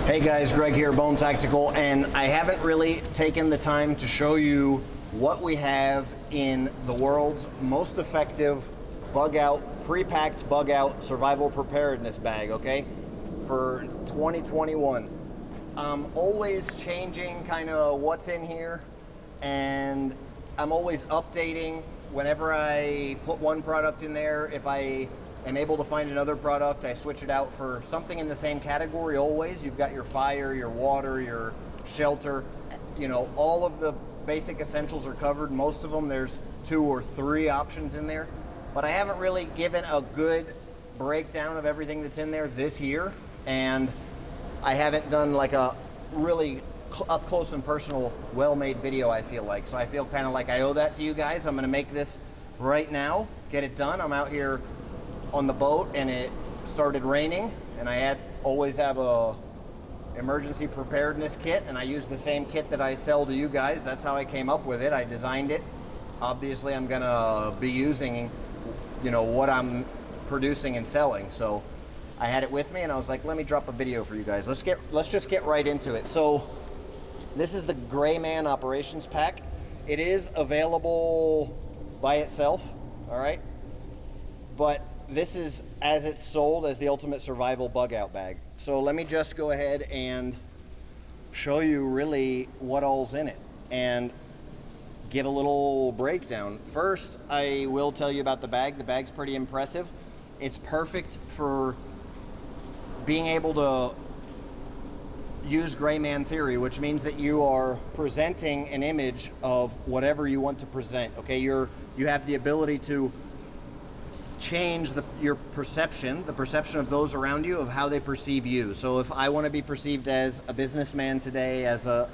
Hey guys, Greg here, Bone Tactical, and I haven't really taken the time to show you what we have in the world's most effective bug out, pre-packed bug out survival preparedness bag, okay, for 2021. I'm always changing kind of what's in here, and I'm always updating whenever I put one product in there. If I am able to find another product, I switch it out for something in the same category always. You've got your fire, your water, your shelter, you know, all of the basic essentials are covered. Most of them, there's 2 or 3 options in there, but I haven't really given a good breakdown of everything that's in there this year, and I haven't done like a really up close and personal, well-made video, I feel like. So I feel kind of like I owe that to you guys. I'm gonna make this right now, get it done. I'm out here on the boat and it started raining, and I always have a emergency preparedness kit, and I use the same kit that I sell to you guys. That's how I came up with it. I designed it. Obviously I'm gonna be using, you know, what I'm producing and selling, so I had it with me and I was like, let me drop a video for you guys. Let's just get right into it. So this is the Grayman Operations Pack. It is available by itself, all right, but this is as it's sold as the ultimate survival bug out bag. So let me just go ahead and show you really what all's in it and give a little breakdown. First, I will tell you about the bag. The bag's pretty impressive. It's perfect for being able to use Grayman theory, which means that you are presenting an image of whatever you want to present. Okay, you have the ability to change your perception, the perception of those around you, of how they perceive you. So if I want to be perceived as a businessman today, as a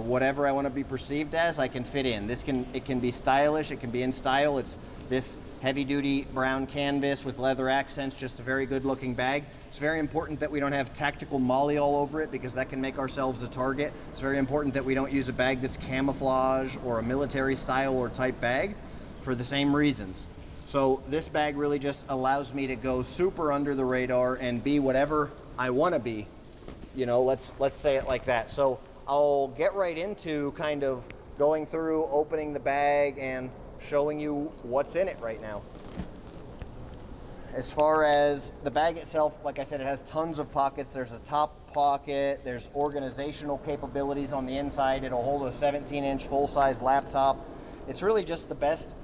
whatever I want to be perceived as, I can fit in. It can be stylish, it can be in style. It's this heavy-duty brown canvas with leather accents, just a very good-looking bag. It's very important that we don't have tactical molly all over it, because that can make ourselves a target. It's very important that we don't use a bag that's camouflage or a military style or type bag for the same reasons. So this bag really just allows me to go super under the radar and be whatever I want to be. You know, let's say it like that. So I'll get right into kind of going through, opening the bag, and showing you what's in it right now. As far as the bag itself, like I said, it has tons of pockets. There's a top pocket, there's organizational capabilities on the inside. It'll hold a 17-inch full-size laptop. It's really just the best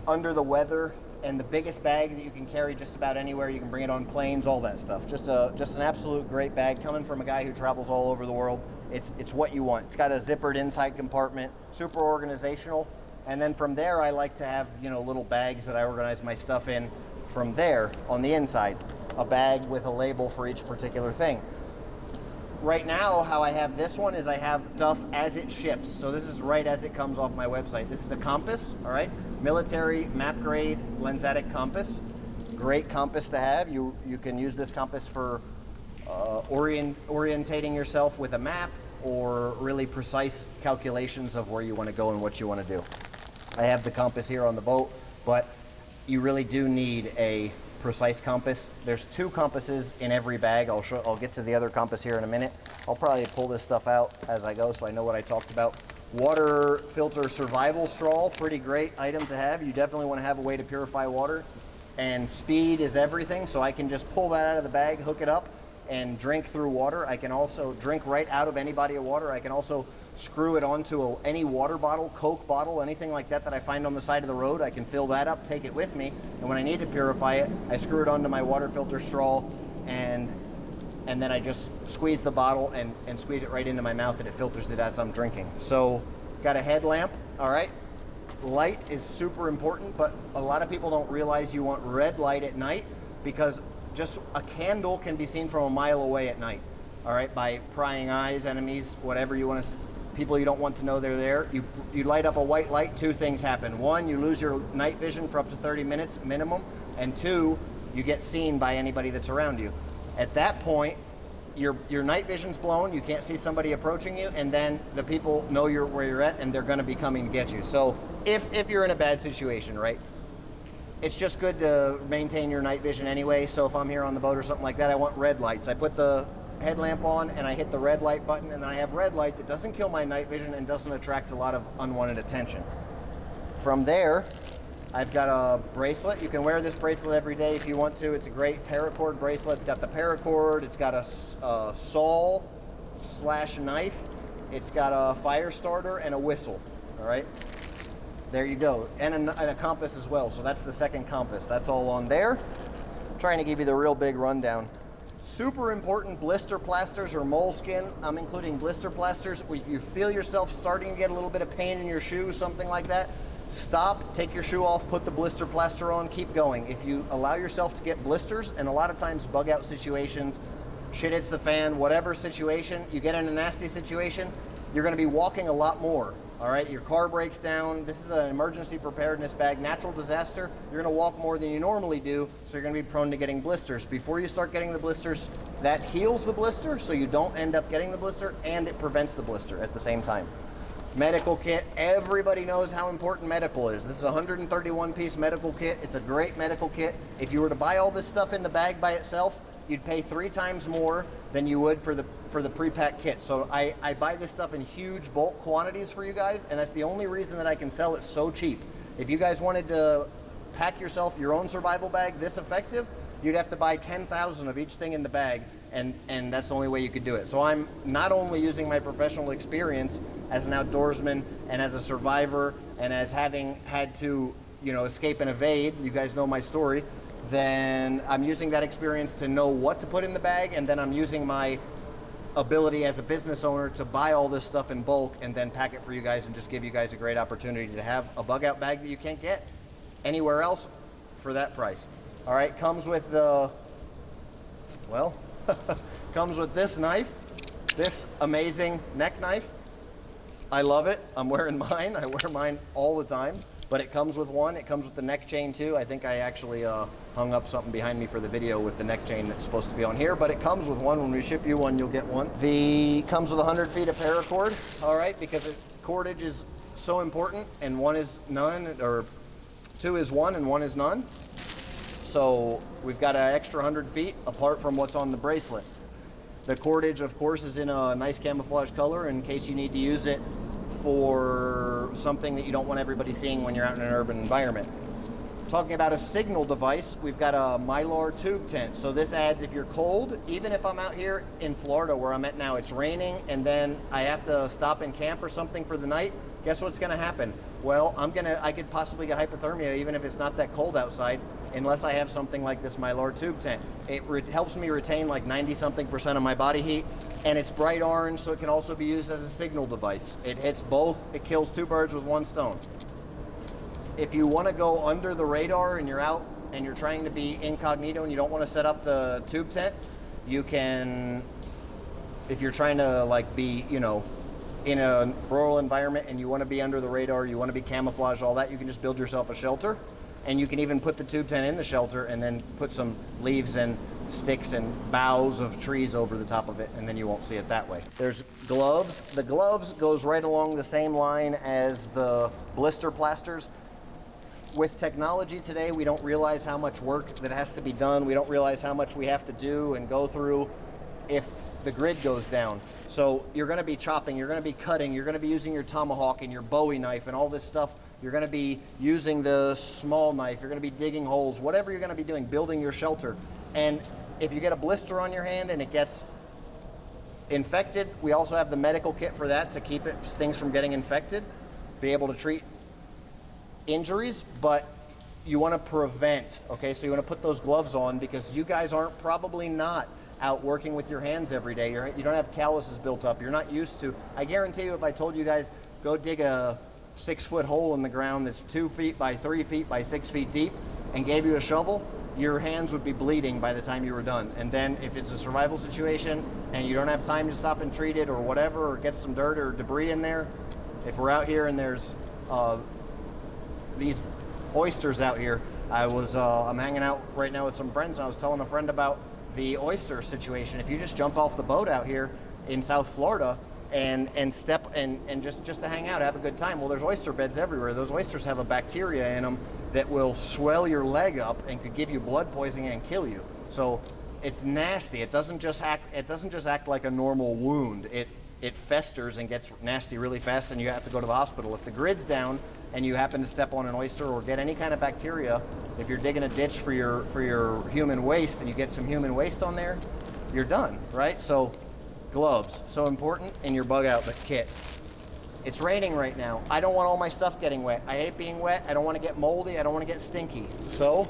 under the weather and the biggest bag that you can carry just about anywhere. You can bring it on planes, all that stuff. Just an absolute great bag coming from a guy who travels all over the world. It's what you want. It's got a zippered inside compartment, super organizational. And then from there, I like to have, you know, little bags that I organize my stuff in from there on the inside. A bag with a label for each particular thing. Right now, how I have this one is I have stuff as it ships. So this is right as it comes off my website. This is a compass, all right? Military map grade lensatic compass. Great compass to have. You can use this compass for orientating yourself with a map, or really precise calculations of where you want to go and what you want to do. I have the compass here on the boat, but you really do need a precise compass. There's 2 compasses in every bag. I'll get to the other compass here in a minute. I'll probably pull this stuff out as I go so I know what I talked about. Water filter survival straw, pretty great item to have. You definitely want to have a way to purify water, and speed is everything, so I can just pull that out of the bag, hook it up, and drink through water. I can also drink right out of any body of water. I can also screw it onto any water bottle, Coke bottle, anything like that I find on the side of the road. I can fill that up, take it with me, and when I need to purify it, I screw it onto my water filter straw, and then I just squeeze the bottle and squeeze it right into my mouth, and it filters it as I'm drinking. So got a headlamp, all right. Light is super important, but a lot of people don't realize you want red light at night, because just a candle can be seen from a mile away at night, all right, by prying eyes, enemies, whatever you want to, people you don't want to know they're there. You light up a white light, 2 things happen. 1, you lose your night vision for up to 30 minutes minimum, and 2, you get seen by anybody that's around you. At that point, your night vision's blown, you can't see somebody approaching you, and then the people know where you're at, and they're going to be coming to get you. So if you're in a bad situation, right, it's just good to maintain your night vision anyway. So if I'm here on the boat or something like that, I want red lights. I put the headlamp on and I hit the red light button, and then I have red light that doesn't kill my night vision and doesn't attract a lot of unwanted attention. From there, I've got a bracelet. You can wear this bracelet every day if you want to. It's a great paracord bracelet. It's got the paracord, it's got a saw / knife, it's got a fire starter and a whistle. All right, there you go, and a compass as well. So that's the second compass. That's all on there. Trying to give you the real big rundown. Super important, blister plasters or moleskin. I'm including blister plasters. If you feel yourself starting to get a little bit of pain in your shoe, something like that, stop, take your shoe off, put the blister plaster on, keep going. If you allow yourself to get blisters, and a lot of times bug out situations, shit hits the fan, whatever situation, you get in a nasty situation, you're gonna be walking a lot more. All right, your car breaks down. This is an emergency preparedness bag. Natural disaster, you're gonna walk more than you normally do, so you're gonna be prone to getting blisters. Before you start getting the blisters, that heals the blister, so you don't end up getting the blister, and it prevents the blister at the same time. Medical kit, everybody knows how important medical is. This is a 131 piece medical kit. It's a great medical kit. If you were to buy all this stuff in the bag by itself, you'd pay 3 times more than you would for the pre-packed kit. So I buy this stuff in huge bulk quantities for you guys, and that's the only reason that I can sell it so cheap. If you guys wanted to pack yourself your own survival bag this effective, you'd have to buy 10,000 of each thing in the bag, and that's the only way you could do it. So I'm not only using my professional experience as an outdoorsman and as a survivor and as having had to, you know, escape and evade, you guys know my story, then I'm using that experience to know what to put in the bag, and then I'm using my ability as a business owner to buy all this stuff in bulk and then pack it for you guys and just give you guys a great opportunity to have a bug out bag that you can't get anywhere else for that price. All right, comes with the, well, comes with this knife, this amazing neck knife. I love it. I'm wearing mine. I wear mine all the time, but it comes with one. It comes with the neck chain too. I think I actually hung up something behind me for the video with the neck chain that's supposed to be on here, but it comes with one. When we ship you one, you'll get one. Comes with 100 feet of paracord, all right, because cordage is so important, and one is none, or 2 is 1 and 1 is none. So we've got an extra 100 feet apart from what's on the bracelet. The cordage, of course, is in a nice camouflage color in case you need to use it for something that you don't want everybody seeing when you're out in an urban environment. Talking about a signal device, we've got a Mylar tube tent. So this adds, if you're cold, even if I'm out here in Florida where I'm at now, it's raining and then I have to stop and camp or something for the night, guess what's gonna happen? Well, I could possibly get hypothermia even if it's not that cold outside, unless I have something like this Mylar tube tent. It helps me retain like 90-something% of my body heat, and it's bright orange, so it can also be used as a signal device. It hits both, it kills 2 birds with 1 stone. If you wanna go under the radar and you're out and you're trying to be incognito and you don't wanna set up the tube tent, you can, if you're trying to like be, you know, in a rural environment and you wanna be under the radar, you wanna be camouflaged, all that, you can just build yourself a shelter. And you can even put the tube tent in the shelter and then put some leaves and sticks and boughs of trees over the top of it, and then you won't see it that way. There's gloves. The gloves goes right along the same line as the blister plasters. With technology today, we don't realize how much work that has to be done. We don't realize how much we have to do and go through if the grid goes down. So you're gonna be chopping, you're gonna be cutting, you're gonna be using your tomahawk and your Bowie knife and all this stuff. You're gonna be using the small knife, you're gonna be digging holes, whatever you're gonna be doing, building your shelter. And if you get a blister on your hand and it gets infected, we also have the medical kit for that to keep things from getting infected, be able to treat injuries, but you wanna prevent, okay? So you wanna put those gloves on because you guys aren't probably not out working with your hands every day. You don't have calluses built up. You're not used to. I guarantee you if I told you guys, go dig a 6-foot hole in the ground that's 2 feet by 3 feet by 6 feet deep and gave you a shovel, your hands would be bleeding by the time you were done. And then if it's a survival situation and you don't have time to stop and treat it or whatever, or get some dirt or debris in there, if we're out here and there's these oysters out here, I'm hanging out right now with some friends and I was telling a friend about the oyster situation. If you just jump off the boat out here in South Florida and step and just to hang out, have a good time, well, there's oyster beds everywhere. Those oysters have a bacteria in them that will swell your leg up and could give you blood poisoning and kill you. So it's nasty. It doesn't just act like a normal wound. It festers and gets nasty really fast, and you have to go to the hospital. If the grid's down and you happen to step on an oyster or get any kind of bacteria, if you're digging a ditch for your human waste and you get some human waste on there, you're done, right? So gloves, so important in your bug out kit. It's raining right now. I don't want all my stuff getting wet. I hate being wet. I don't want to get moldy. I don't want to get stinky. So,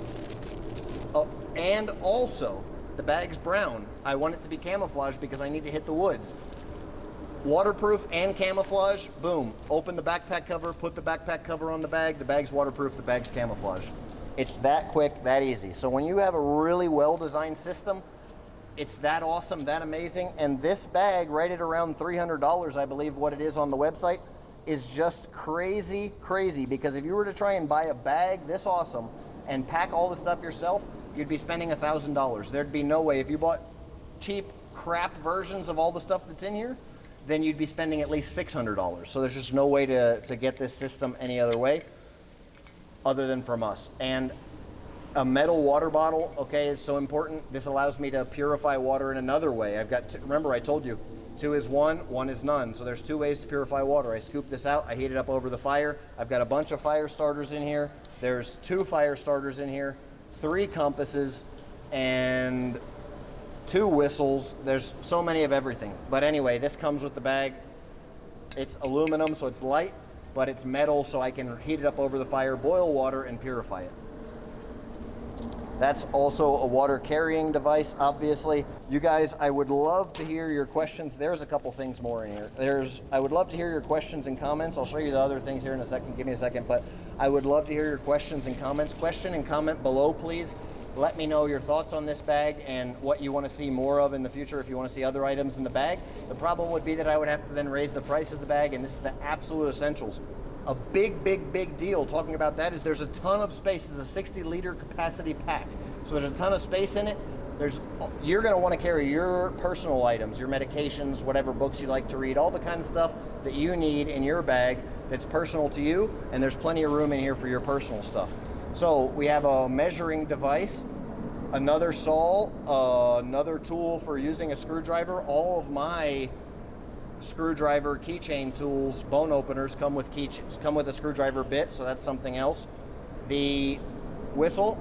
and also the bag's brown. I want it to be camouflage because I need to hit the woods. Waterproof and camouflage, boom. Open the backpack cover, put the backpack cover on the bag's waterproof, the bag's camouflage. It's that quick, that easy. So when you have a really well-designed system, it's that awesome, that amazing. And this bag, right at around $300, I believe what it is on the website, is just crazy, crazy. Because if you were to try and buy a bag this awesome and pack all the stuff yourself, you'd be spending $1,000. There'd be no way. If you bought cheap crap versions of all the stuff that's in here, then you'd be spending at least $600. So there's just no way to get this system any other way other than from us. And a metal water bottle, okay, is so important. This allows me to purify water in another way. I've got, remember I told you, 2 is 1, 1 is none. So there's 2 ways to purify water. I scoop this out, I heat it up over the fire. I've got a bunch of fire starters in here. There's 2 fire starters in here, 3 compasses, and 2 whistles. There's so many of everything. But anyway, this comes with the bag. It's aluminum, so it's light, but it's metal, so I can heat it up over the fire, boil water, and purify it. That's also a water carrying device, obviously. You guys, I would love to hear your questions. There's a couple things more in here. I would love to hear your questions and comments. I'll show you the other things here in a second. Give me a second, but I would love to hear your questions and comments. Question and comment below, please. Let me know your thoughts on this bag and what you want to see more of in the future if you want to see other items in the bag. The problem would be that I would have to then raise the price of the bag, and this is the absolute essentials. A big, big, big deal talking about that is there's a ton of space. It's a 60-liter capacity pack. So there's a ton of space in it. You're going to want to carry your personal items, your medications, whatever books you like to read, all the kind of stuff that you need in your bag that's personal to you, and there's plenty of room in here for your personal stuff. So we have a measuring device, another saw, another tool for using a screwdriver. All of my screwdriver keychain tools, bone openers, come with a screwdriver bit, so that's something else. The whistle,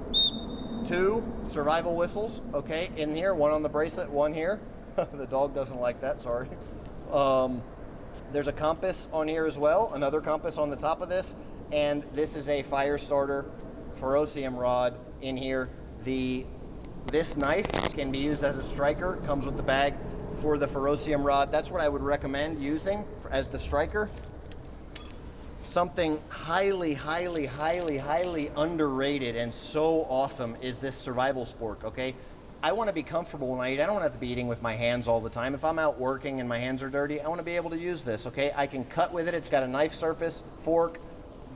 2 survival whistles, okay, in here, 1 on the bracelet, 1 here. The dog doesn't like that, sorry. There's a compass on here as well, another compass on the top of this, and this is a fire starter ferrocium rod in here. This knife can be used as a striker, comes with the bag for the ferrocium rod. That's what I would recommend using as the striker. Something highly, highly, highly, highly underrated and so awesome is this survival spork, okay? I want to be comfortable when I eat. I don't want to have to be eating with my hands all the time. If I'm out working and my hands are dirty, I want to be able to use this, okay? I can cut with it. It's got a knife surface, fork,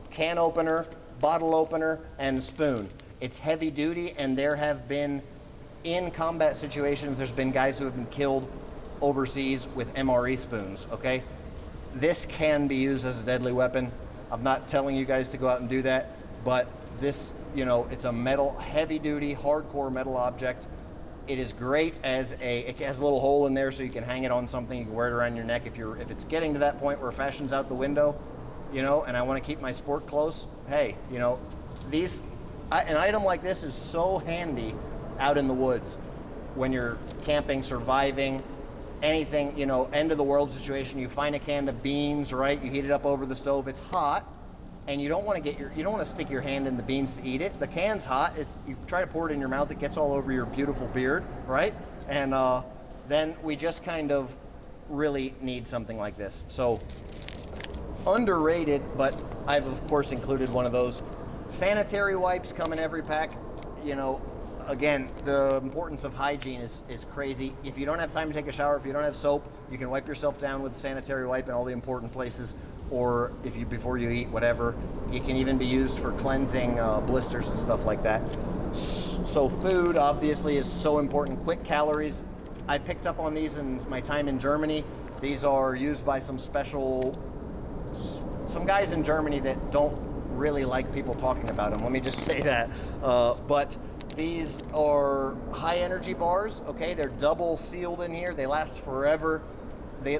can opener, bottle opener, and spoon. It's heavy duty, and there have been, in combat situations, there's been guys who have been killed overseas with MRE spoons, okay? This can be used as a deadly weapon. I'm not telling you guys to go out and do that, but this, you know, it's a metal, heavy duty, hardcore metal object. It is great as it has a little hole in there so you can hang it on something, you can wear it around your neck. If it's getting to that point where fashion's out the window, you know, and I want to keep my sport close, hey, you know, an item like this is so handy out in the woods when you're camping, surviving, anything, you know, end of the world situation. You find a can of beans, right? You heat it up over the stove. It's hot, and you don't want to stick your hand in the beans to eat it. The can's hot. You try to pour it in your mouth. It gets all over your beautiful beard, right? And then we just kind of really need something like this. So underrated, but I've of course included one of those. Sanitary wipes come in every pack. You know, again, the importance of hygiene is crazy. If you don't have time to take a shower, if you don't have soap, you can wipe yourself down with a sanitary wipe in all the important places, or before you eat, whatever. It can even be used for cleansing blisters and stuff like that. So food obviously is so important. Quick calories. I picked up on these in my time in Germany. These are used by some guys in Germany that don't really like people talking about them. Let me just say that. But These are high energy bars, okay? They're double sealed in here. They last forever.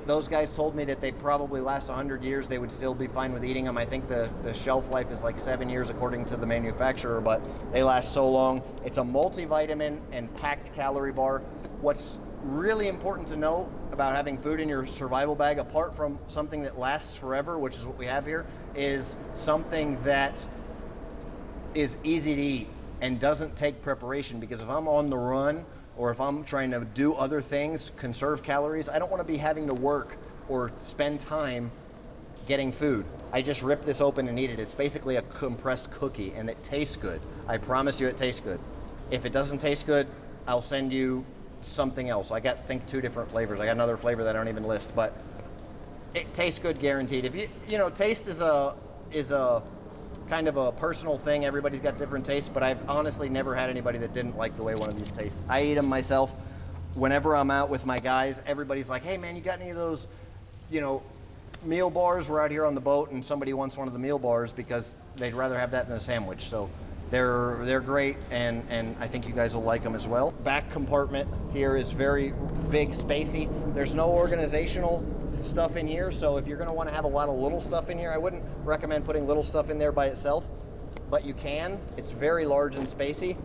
Those guys told me that they probably last 100 years. They would still be fine with eating them. I think the shelf life is like 7 years according to the manufacturer, but they last so long. It's a multivitamin and packed calorie bar. What's really important to know about having food in your survival bag, apart from something that lasts forever, which is what we have here, is something that is easy to eat and doesn't take preparation. Because if I'm on the run, or if I'm trying to do other things, conserve calories, I don't want to be having to work or spend time getting food. I just rip this open and eat it. It's basically a compressed cookie, and it tastes good. I promise you it tastes good. If it doesn't taste good, I'll send you something else. I got, I think, 2 different flavors. I got another flavor that I don't even list, but it tastes good, guaranteed. If you know, taste is a kind of a personal thing. Everybody's got different tastes, but I've honestly never had anybody that didn't like the way one of these tastes. I eat them myself. Whenever I'm out with my guys, everybody's like, hey man, you got any of those, you know, meal bars? We're out here on the boat and somebody wants one of the meal bars because they'd rather have that than a sandwich. So they're great, and I think you guys will like them as well. Back compartment here is very big, spacey. There's no organizational stuff in here, so if you're going to want to have a lot of little stuff in here, I wouldn't recommend putting little stuff in there by itself, but you can. It's very large and spacey.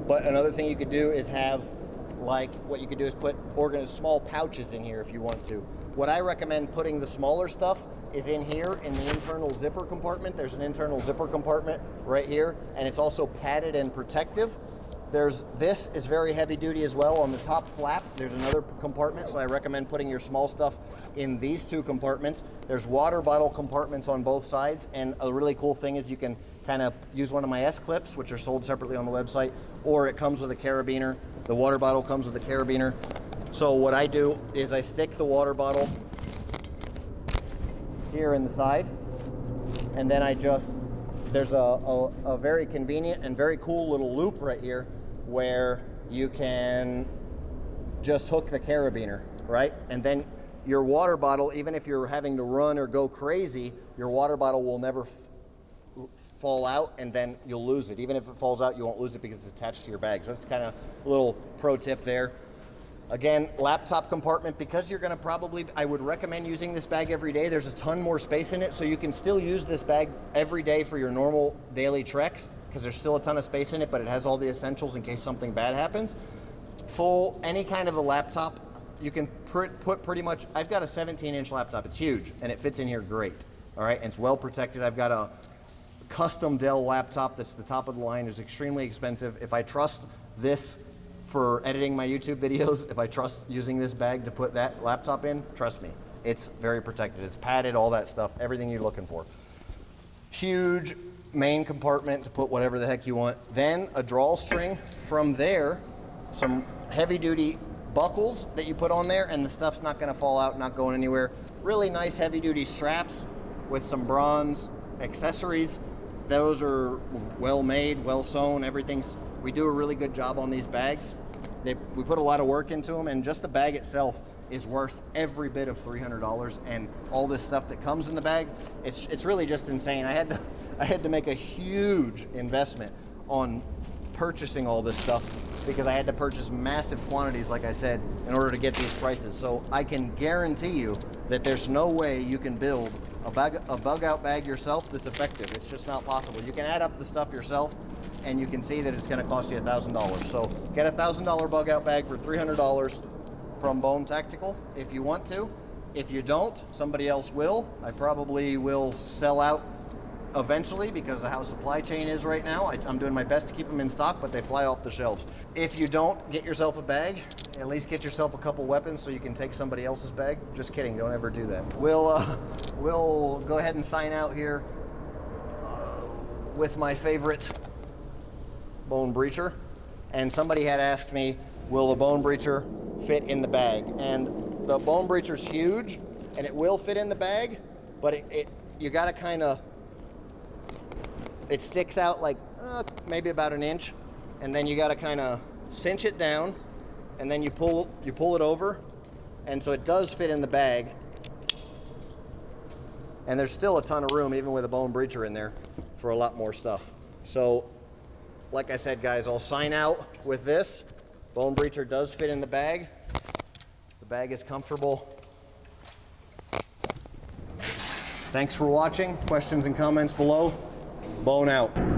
But another thing you could do is have, like, what you could do is put small pouches in here if you want to. What I recommend putting the smaller stuff is in here in the internal zipper compartment. There's an internal zipper compartment right here, and it's also padded and protective. This is very heavy duty as well. On the top flap, there's another compartment, so I recommend putting your small stuff in these 2 compartments. There's water bottle compartments on both sides, and a really cool thing is you can kind of use one of my S-clips, which are sold separately on the website, or it comes with a carabiner. The water bottle comes with a carabiner. So what I do is I stick the water bottle here in the side, and then there's a very convenient and very cool little loop right here where you can just hook the carabiner, right? And then your water bottle, even if you're having to run or go crazy, your water bottle will never fall out, and then you'll lose it. Even if it falls out, you won't lose it because it's attached to your bag. So that's kind of a little pro tip there. Again, laptop compartment, because you're going to I would recommend using this bag every day. There's a ton more space in it, so you can still use this bag every day for your normal daily treks, because there's still a ton of space in it, but it has all the essentials in case something bad happens. Any kind of a laptop, you can put pretty much, I've got a 17-inch laptop. It's huge, and it fits in here great, all right? And it's well protected. I've got a custom Dell laptop that's the top of the line. It's extremely expensive. If I trust this for editing my YouTube videos, if I trust using this bag to put that laptop in, trust me, it's very protected. It's padded, all that stuff, everything you're looking for. Huge main compartment to put whatever the heck you want. Then a drawstring. From there, some heavy duty buckles that you put on there, and the stuff's not gonna fall out, not going anywhere. Really nice heavy duty straps with some bronze accessories. Those are well made, well sewn, we do a really good job on these bags. We put a lot of work into them, and just the bag itself is worth every bit of $300, and all this stuff that comes in the bag, it's really just insane. I had to make a huge investment on purchasing all this stuff, because I had to purchase massive quantities, like I said, in order to get these prices. So I can guarantee you that there's no way you can build a bug out bag yourself that's effective. It's just not possible. You can add up the stuff yourself, and you can see that it's going to cost you $1,000. So get a $1,000 bug out bag for $300 from Bone Tactical if you want to. If you don't, somebody else will. I probably will sell out eventually because of how supply chain is right now. I'm doing my best to keep them in stock, but they fly off the shelves. If you don't get yourself a bag, at least get yourself a couple weapons so you can take somebody else's bag. Just kidding, don't ever do that. We'll go ahead and sign out here with my favorite bone breacher. And somebody had asked me, will the bone breacher fit in the bag? And the bone breacher's huge, and it will fit in the bag, but you gotta kind of, it sticks out like maybe about an inch, and then you gotta kind of cinch it down, and then you pull it over, and so it does fit in the bag. And there's still a ton of room, even with a bone breacher in there, for a lot more stuff. So like I said, guys, I'll sign out with this. Bone breacher does fit in the bag. The bag is comfortable. Thanks for watching. Questions and comments below. Bone out.